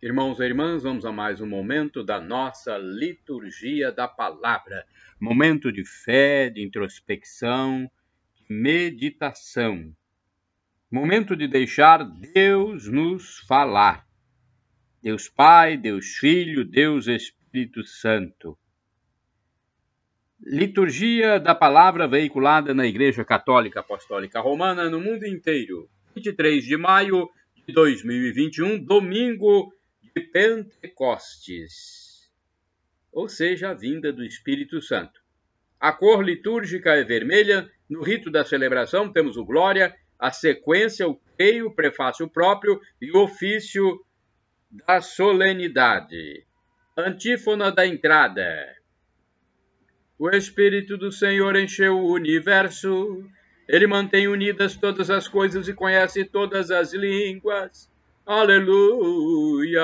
Irmãos e irmãs, vamos a mais um momento da nossa liturgia da palavra. Momento de fé, de introspecção, de meditação. Momento de deixar Deus nos falar. Deus Pai, Deus Filho, Deus Espírito Santo. Liturgia da palavra veiculada na Igreja Católica Apostólica Romana no mundo inteiro. 23 de maio de 2021, domingo de Pentecostes, ou seja, a vinda do Espírito Santo. A cor litúrgica é vermelha. No rito da celebração temos o Glória, a sequência, o creio, o prefácio próprio e o ofício da solenidade. Antífona da entrada. O Espírito do Senhor encheu o universo. Ele mantém unidas todas as coisas e conhece todas as línguas. Aleluia!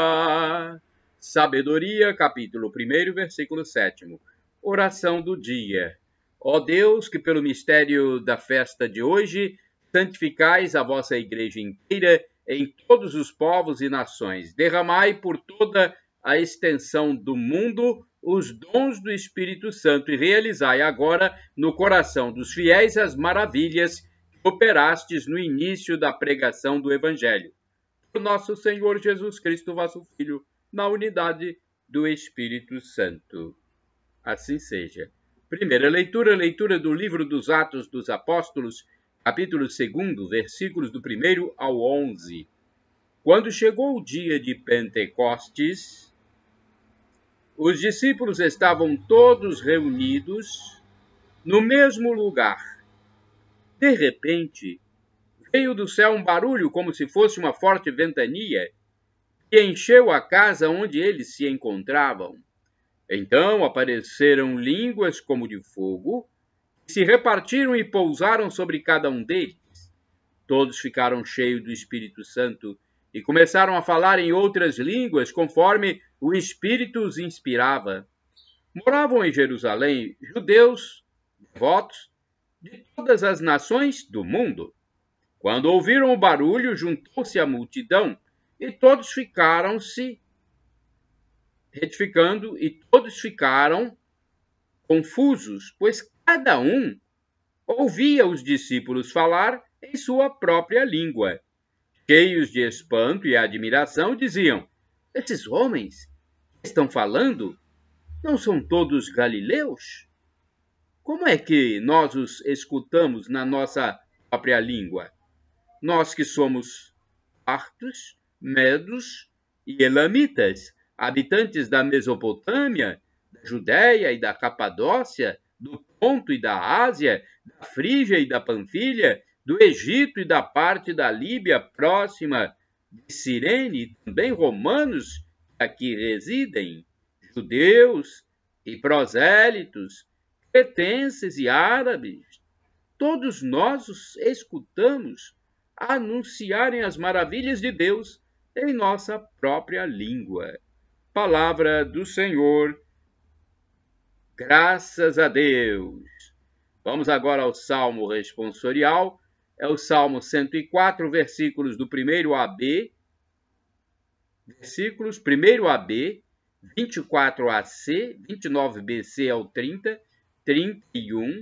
Sabedoria, capítulo 1, versículo 7. Oração do dia. Ó Deus, que pelo mistério da festa de hoje santificais a vossa igreja inteira em todos os povos e nações. Derramai por toda a extensão do mundo os dons do Espírito Santo e realizai agora no coração dos fiéis as maravilhas que operastes no início da pregação do Evangelho. Por nosso Senhor Jesus Cristo, vosso Filho, na unidade do Espírito Santo. Assim seja. Primeira leitura, leitura do livro dos Atos dos Apóstolos, capítulo 2, versículos do 1 ao 11. Quando chegou o dia de Pentecostes, os discípulos estavam todos reunidos no mesmo lugar. De repente, veio do céu um barulho como se fosse uma forte ventania que encheu a casa onde eles se encontravam. Então apareceram línguas como de fogo, que se repartiram e pousaram sobre cada um deles. Todos ficaram cheios do Espírito Santo e começaram a falar em outras línguas, conforme o Espírito os inspirava. Moravam em Jerusalém judeus, devotos, de todas as nações do mundo. Quando ouviram o barulho, juntou-se a multidão, e todos ficaram se retificando, e todos ficaram confusos, pois cada um ouvia os discípulos falar em sua própria língua. Cheios de espanto e admiração, diziam: esses homens que estão falando não são todos galileus? Como é que nós os escutamos na nossa própria língua? Nós que somos partos, medos e elamitas, habitantes da Mesopotâmia, da Judéia e da Capadócia, do Ponto e da Ásia, da Frígia e da Panfilha, do Egito e da parte da Líbia próxima de Cirene, e também romanos que aqui residem, judeus e prosélitos, cretenses e árabes. Todos nós os escutamos anunciarem as maravilhas de Deus em nossa própria língua. Palavra do Senhor. Graças a Deus. Vamos agora ao Salmo responsorial. É o Salmo 104, versículos do 1 a B, versículos 1 a B, 24 a C, 29bc ao 30, 31,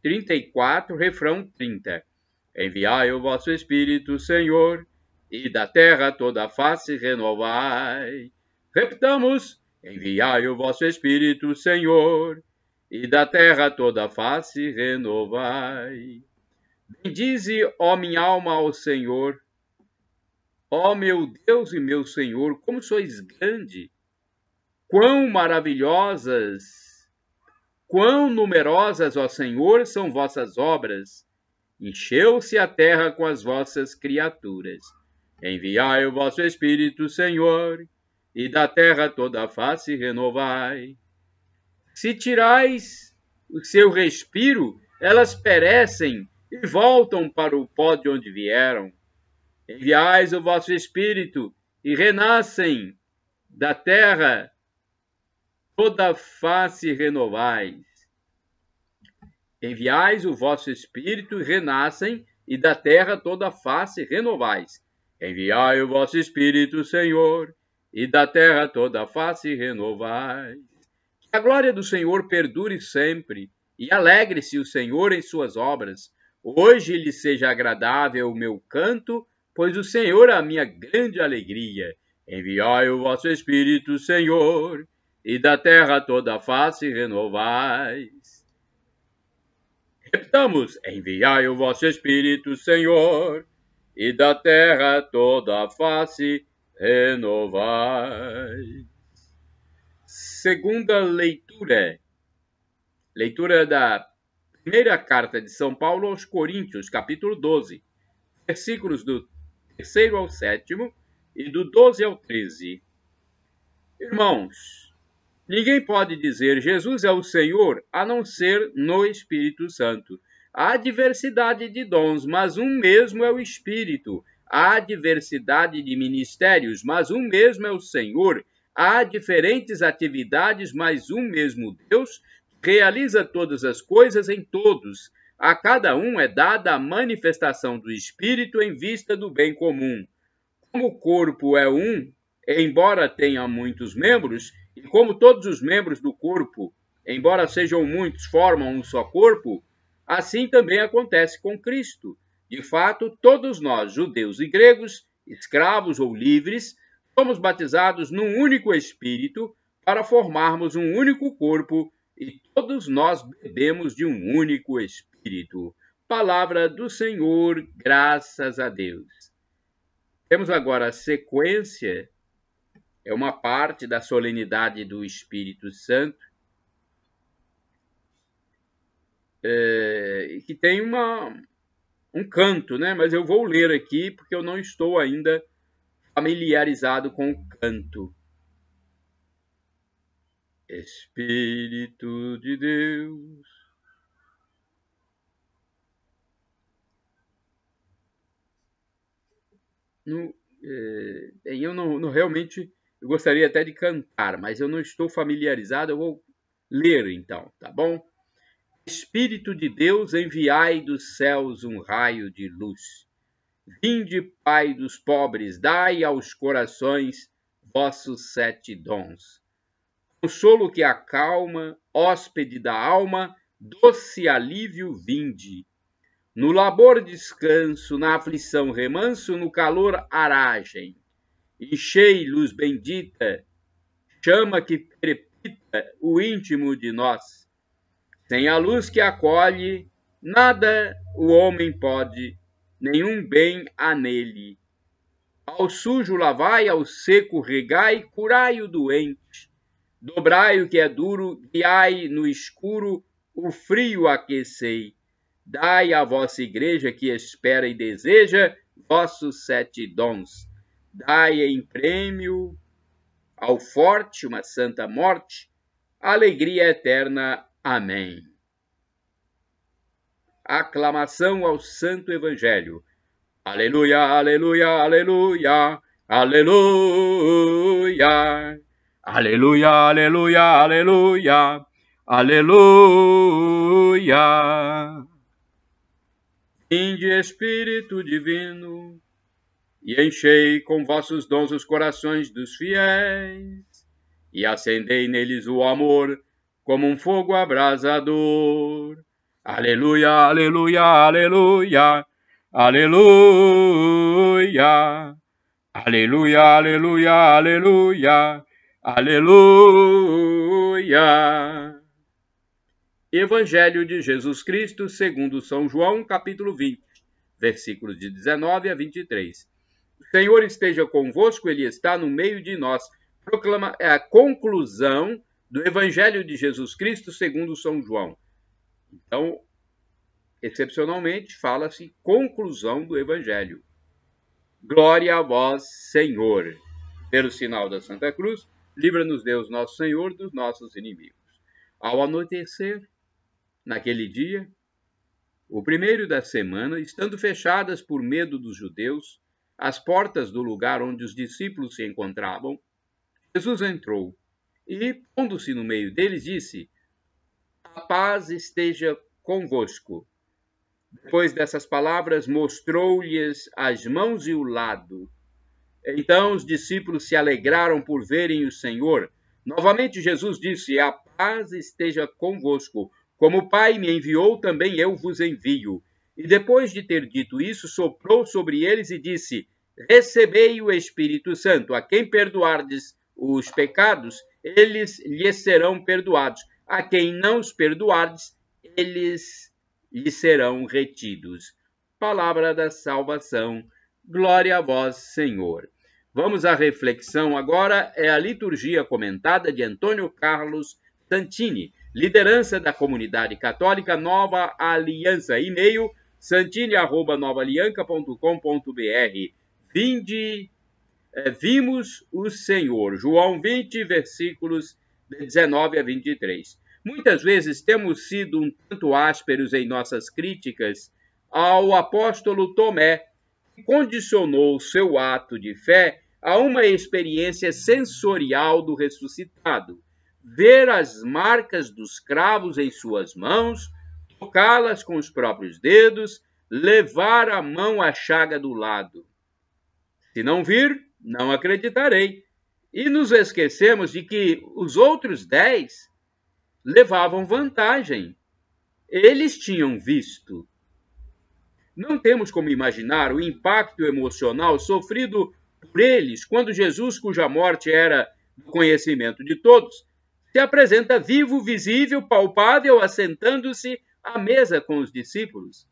34, refrão 30. Enviai o vosso Espírito, Senhor, e da terra toda a face renovai. Repitamos: enviai o vosso Espírito, Senhor, e da terra toda a face renovai. Bendize, ó minha alma, ao Senhor. Ó meu Deus e meu Senhor, como sois grande! Quão maravilhosas, quão numerosas, ó Senhor, são vossas obras! Encheu-se a terra com as vossas criaturas. Enviai o vosso Espírito, Senhor, e da terra toda a face renovai. Se tirais o seu respiro, elas perecem e voltam para o pó de onde vieram. Enviais o vosso Espírito e renascem da terra toda a face renovais. Enviais o vosso Espírito e renascem, e da terra toda a face renovais. Enviai o vosso Espírito, Senhor, e da terra toda a face renovai. Que a glória do Senhor perdure sempre, e alegre-se o Senhor em suas obras. Hoje lhe seja agradável o meu canto, pois o Senhor é a minha grande alegria. Enviai o vosso Espírito, Senhor, e da terra toda a face renovai. Repitamos: enviai o vosso Espírito, Senhor, e da terra toda a face renovai. Segunda leitura. Leitura da primeira carta de São Paulo aos Coríntios, capítulo 12, versículos do 3º ao 7º e do 12 ao 13. Irmãos, ninguém pode dizer Jesus é o Senhor a não ser no Espírito Santo. Há diversidade de dons, mas um mesmo é o Espírito. Há diversidade de ministérios, mas um mesmo é o Senhor. Há diferentes atividades, mas um mesmo Deus realiza todas as coisas em todos. A cada um é dada a manifestação do Espírito em vista do bem comum. Como o corpo é um, embora tenha muitos membros, e como todos os membros do corpo, embora sejam muitos, formam um só corpo, assim também acontece com Cristo. De fato, todos nós, judeus e gregos, escravos ou livres, somos batizados num único Espírito para formarmos um único corpo, e todos nós bebemos de um único Espírito. Palavra do Senhor, graças a Deus. Temos agora a sequência, é uma parte da solenidade do Espírito Santo, que tem um canto, né? Mas eu vou ler aqui porque eu não estou ainda familiarizado com o canto. Espírito de Deus, eu não realmente, eu gostaria até de cantar, mas eu não estou familiarizado, eu vou ler então, tá bom? Espírito de Deus, enviai dos céus um raio de luz. Vinde, Pai dos pobres, dai aos corações vossos 7 dons. Consolo que acalma, hóspede da alma, doce alívio vinde. No labor descanso, na aflição remanso, no calor aragem. Enchei, luz bendita, chama que crepita o íntimo de nós. Sem a luz que acolhe, nada o homem pode, nenhum bem há nele. Ao sujo lavai, ao seco regai, curai o doente. Dobrai o que é duro, guiai no escuro, o frio aquecei. Dai à vossa igreja que espera e deseja vossos 7 dons. Dai em prêmio ao forte uma santa morte, alegria eterna. Amém. Aclamação ao Santo Evangelho. Aleluia, aleluia, aleluia, aleluia. Aleluia, aleluia, aleluia, aleluia. Vinde, Espírito Divino, e enchei com vossos dons os corações dos fiéis, e acendei neles o amor como um fogo abrasador. Aleluia, aleluia, aleluia, aleluia. Aleluia, aleluia, aleluia, aleluia. Evangelho de Jesus Cristo segundo São João, capítulo 20, versículos de 19 a 23. O Senhor esteja convosco, Ele está no meio de nós. Proclama a conclusão do Evangelho de Jesus Cristo segundo São João. Então, excepcionalmente, fala-se conclusão do Evangelho. Glória a vós, Senhor. Pelo sinal da Santa Cruz, livra-nos Deus nosso Senhor dos nossos inimigos. Ao anoitecer, naquele dia, o primeiro da semana, estando fechadas por medo dos judeus as portas do lugar onde os discípulos se encontravam, Jesus entrou e, pondo-se no meio deles, disse: a paz esteja convosco. Depois dessas palavras, mostrou-lhes as mãos e o lado. Então os discípulos se alegraram por verem o Senhor. Novamente Jesus disse: a paz esteja convosco. Como o Pai me enviou, também eu vos envio. E depois de ter dito isso, soprou sobre eles e disse: recebei o Espírito Santo. A quem perdoardes os pecados, eles lhes serão perdoados. A quem não os perdoardes, eles lhes serão retidos. Palavra da salvação. Glória a vós, Senhor. Vamos à reflexão agora. É a liturgia comentada de Antônio Carlos Santini, liderança da comunidade católica Nova Aliança. E-mail santini@novaalianca.com.br. Vimos o Senhor. João 20, versículos 19 a 23. Muitas vezes temos sido um tanto ásperos em nossas críticas ao apóstolo Tomé, que condicionou seu ato de fé a uma experiência sensorial do ressuscitado. Ver as marcas dos cravos em suas mãos, tocá-las com os próprios dedos, levar a mão à chaga do lado. Se não vir, não acreditarei. E nos esquecemos de que os outros 10 levavam vantagem. Eles tinham visto. Não temos como imaginar o impacto emocional sofrido por eles quando Jesus, cuja morte era do conhecimento de todos, se apresenta vivo, visível, palpável, assentando-se à mesa com os discípulos.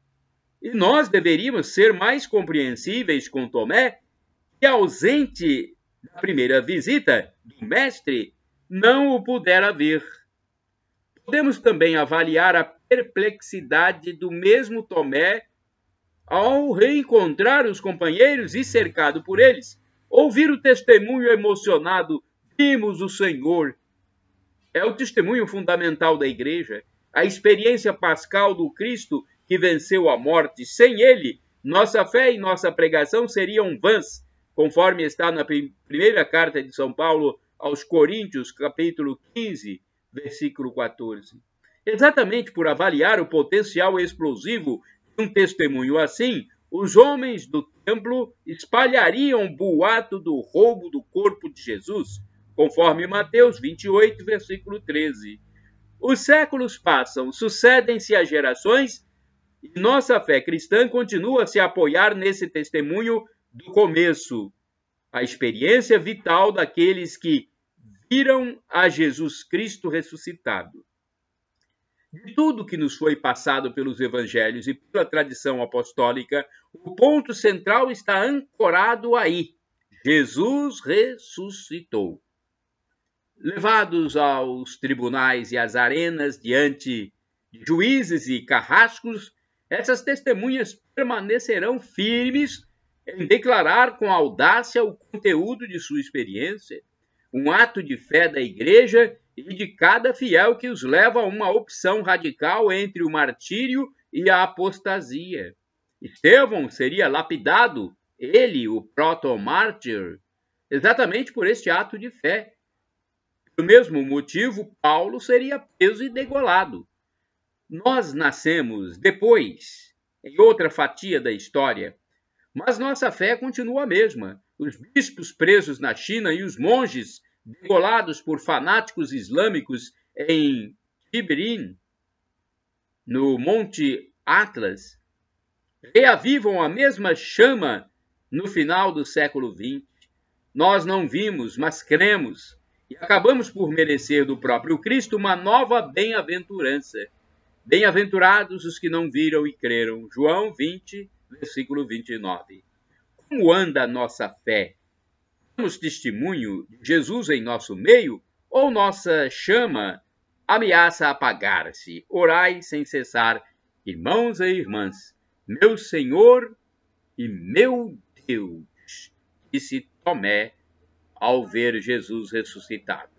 E nós deveríamos ser mais compreensíveis com Tomé, que, ausente da primeira visita do Mestre, não o pudera ver. Podemos também avaliar a perplexidade do mesmo Tomé ao reencontrar os companheiros e cercado por eles. Ouvir o testemunho emocionado: vimos o Senhor. É o testemunho fundamental da Igreja, a experiência pascal do Cristo que venceu a morte. Sem ele, nossa fé e nossa pregação seriam vãs, conforme está na primeira carta de São Paulo aos Coríntios, capítulo 15, versículo 14. Exatamente por avaliar o potencial explosivo de um testemunho assim, os homens do templo espalhariam o boato do roubo do corpo de Jesus, conforme Mateus 28, versículo 13. Os séculos passam, sucedem-se as gerações, e nossa fé cristã continua a se apoiar nesse testemunho do começo, a experiência vital daqueles que viram a Jesus Cristo ressuscitado. De tudo que nos foi passado pelos evangelhos e pela tradição apostólica, o ponto central está ancorado aí: Jesus ressuscitou. Levados aos tribunais e às arenas diante de juízes e carrascos, essas testemunhas permanecerão firmes em declarar com audácia o conteúdo de sua experiência, um ato de fé da Igreja e de cada fiel que os leva a uma opção radical entre o martírio e a apostasia. Estevão seria lapidado, ele, o proto-mártir, exatamente por este ato de fé. Pelo mesmo motivo, Paulo seria preso e degolado. Nós nascemos depois, em outra fatia da história, mas nossa fé continua a mesma. Os bispos presos na China e os monges degolados por fanáticos islâmicos em Tiberim, no Monte Atlas, reavivam a mesma chama no final do século XX. Nós não vimos, mas cremos, e acabamos por merecer do próprio Cristo uma nova bem-aventurança. Bem-aventurados os que não viram e creram. João 20, versículo 29. Como anda a nossa fé? Damos testemunho de Jesus em nosso meio ou nossa chama ameaça apagar-se? Orai sem cessar, irmãos e irmãs. Meu Senhor e meu Deus, disse Tomé ao ver Jesus ressuscitado.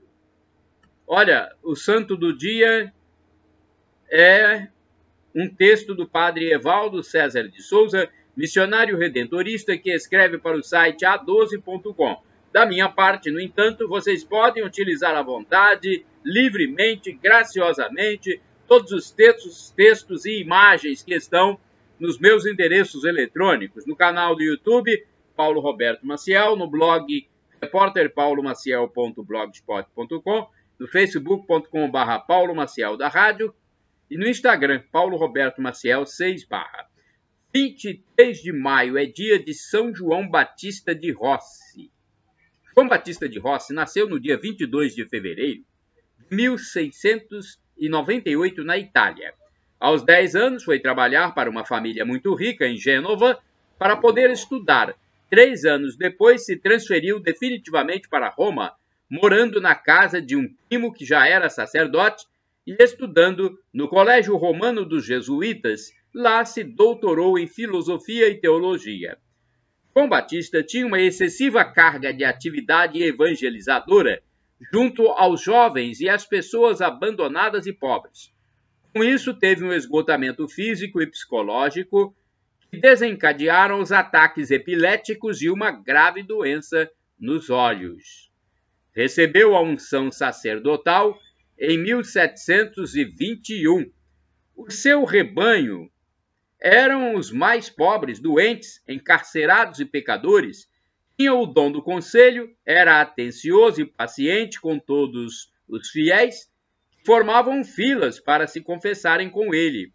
Olha, o santo do dia é um texto do padre Evaldo César de Souza, missionário redentorista, que escreve para o site a12.com. Da minha parte, no entanto, vocês podem utilizar à vontade, livremente, graciosamente, todos os textos e imagens que estão nos meus endereços eletrônicos, no canal do YouTube, Paulo Roberto Maciel, no blog repórterpaulomaciel.blogspot.com, no facebook.com/, Paulo Maciel da Rádio, e no Instagram, Paulo Roberto Maciel 6 barra. 23 de maio é dia de São João Batista de Rossi. João Batista de Rossi nasceu no dia 22 de fevereiro de 1698 na Itália. Aos 10 anos foi trabalhar para uma família muito rica em Gênova para poder estudar. 3 anos depois se transferiu definitivamente para Roma, morando na casa de um primo que já era sacerdote e estudando no Colégio Romano dos Jesuítas. Lá se doutorou em filosofia e teologia. João Batista tinha uma excessiva carga de atividade evangelizadora junto aos jovens e às pessoas abandonadas e pobres. Com isso, teve um esgotamento físico e psicológico que desencadearam os ataques epiléticos e uma grave doença nos olhos. Recebeu a unção sacerdotal em 1721. O seu rebanho eram os mais pobres, doentes, encarcerados e pecadores. Tinha o dom do conselho, era atencioso e paciente com todos os fiéis, que formavam filas para se confessarem com ele.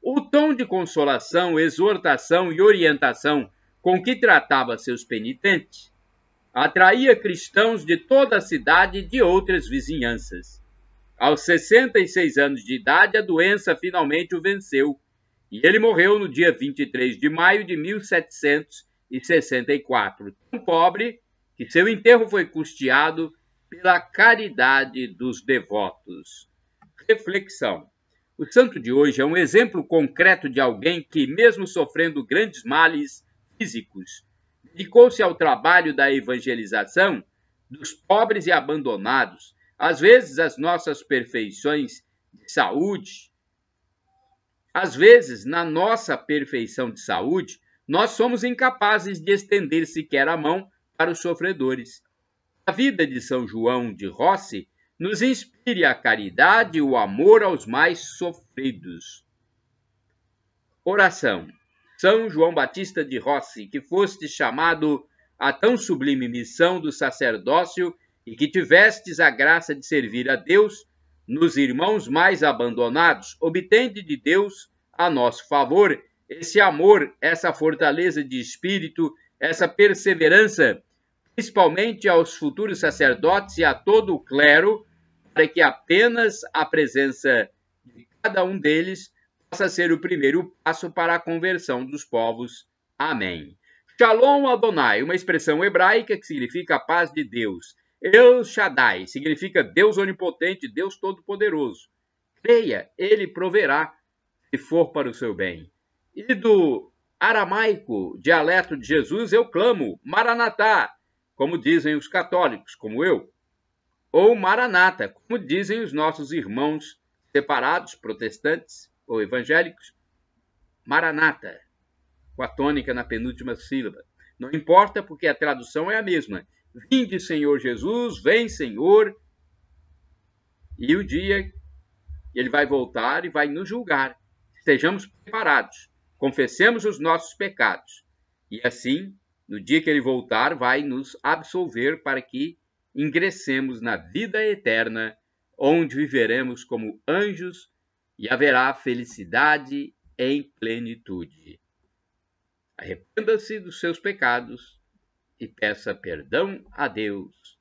O tom de consolação, exortação e orientação com que tratava seus penitentes atraía cristãos de toda a cidade e de outras vizinhanças. Aos 66 anos de idade, a doença finalmente o venceu, e ele morreu no dia 23 de maio de 1764, tão pobre que seu enterro foi custeado pela caridade dos devotos. Reflexão. O santo de hoje é um exemplo concreto de alguém que, mesmo sofrendo grandes males físicos, dedicou-se ao trabalho da evangelização dos pobres e abandonados. Às vezes, as nossas perfeições de saúde, às vezes, na nossa perfeição de saúde, nós somos incapazes de estender sequer a mão para os sofredores. A vida de São João de Rossi nos inspire a caridade e o amor aos mais sofridos. Oração. São João Batista de Rossi, que foste chamado à tão sublime missão do sacerdócio e que tivestes a graça de servir a Deus nos irmãos mais abandonados, obtende de Deus a nosso favor esse amor, essa fortaleza de espírito, essa perseverança, principalmente aos futuros sacerdotes e a todo o clero, para que apenas a presença de cada um deles possa ser o primeiro passo para a conversão dos povos. Amém. Shalom Adonai, uma expressão hebraica que significa a paz de Deus. El Shaddai significa Deus onipotente, Deus todo-poderoso. Creia, ele proverá, se for para o seu bem. E do aramaico, dialeto de Jesus, eu clamo, Maranatá, como dizem os católicos, como eu. Ou Maranata, como dizem os nossos irmãos separados, protestantes ou evangélicos. Maranata, com a tônica na penúltima sílaba. Não importa, porque a tradução é a mesma. Vinde, Senhor Jesus, vem, Senhor. E o dia ele vai voltar e vai nos julgar. Estejamos preparados, confessemos os nossos pecados. E assim, no dia que ele voltar, vai nos absolver para que ingressemos na vida eterna, onde viveremos como anjos e haverá felicidade em plenitude. Arrependa-se dos seus pecados e peça perdão a Deus.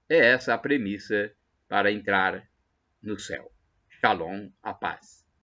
É essa a premissa para entrar no céu. Shalom, a paz.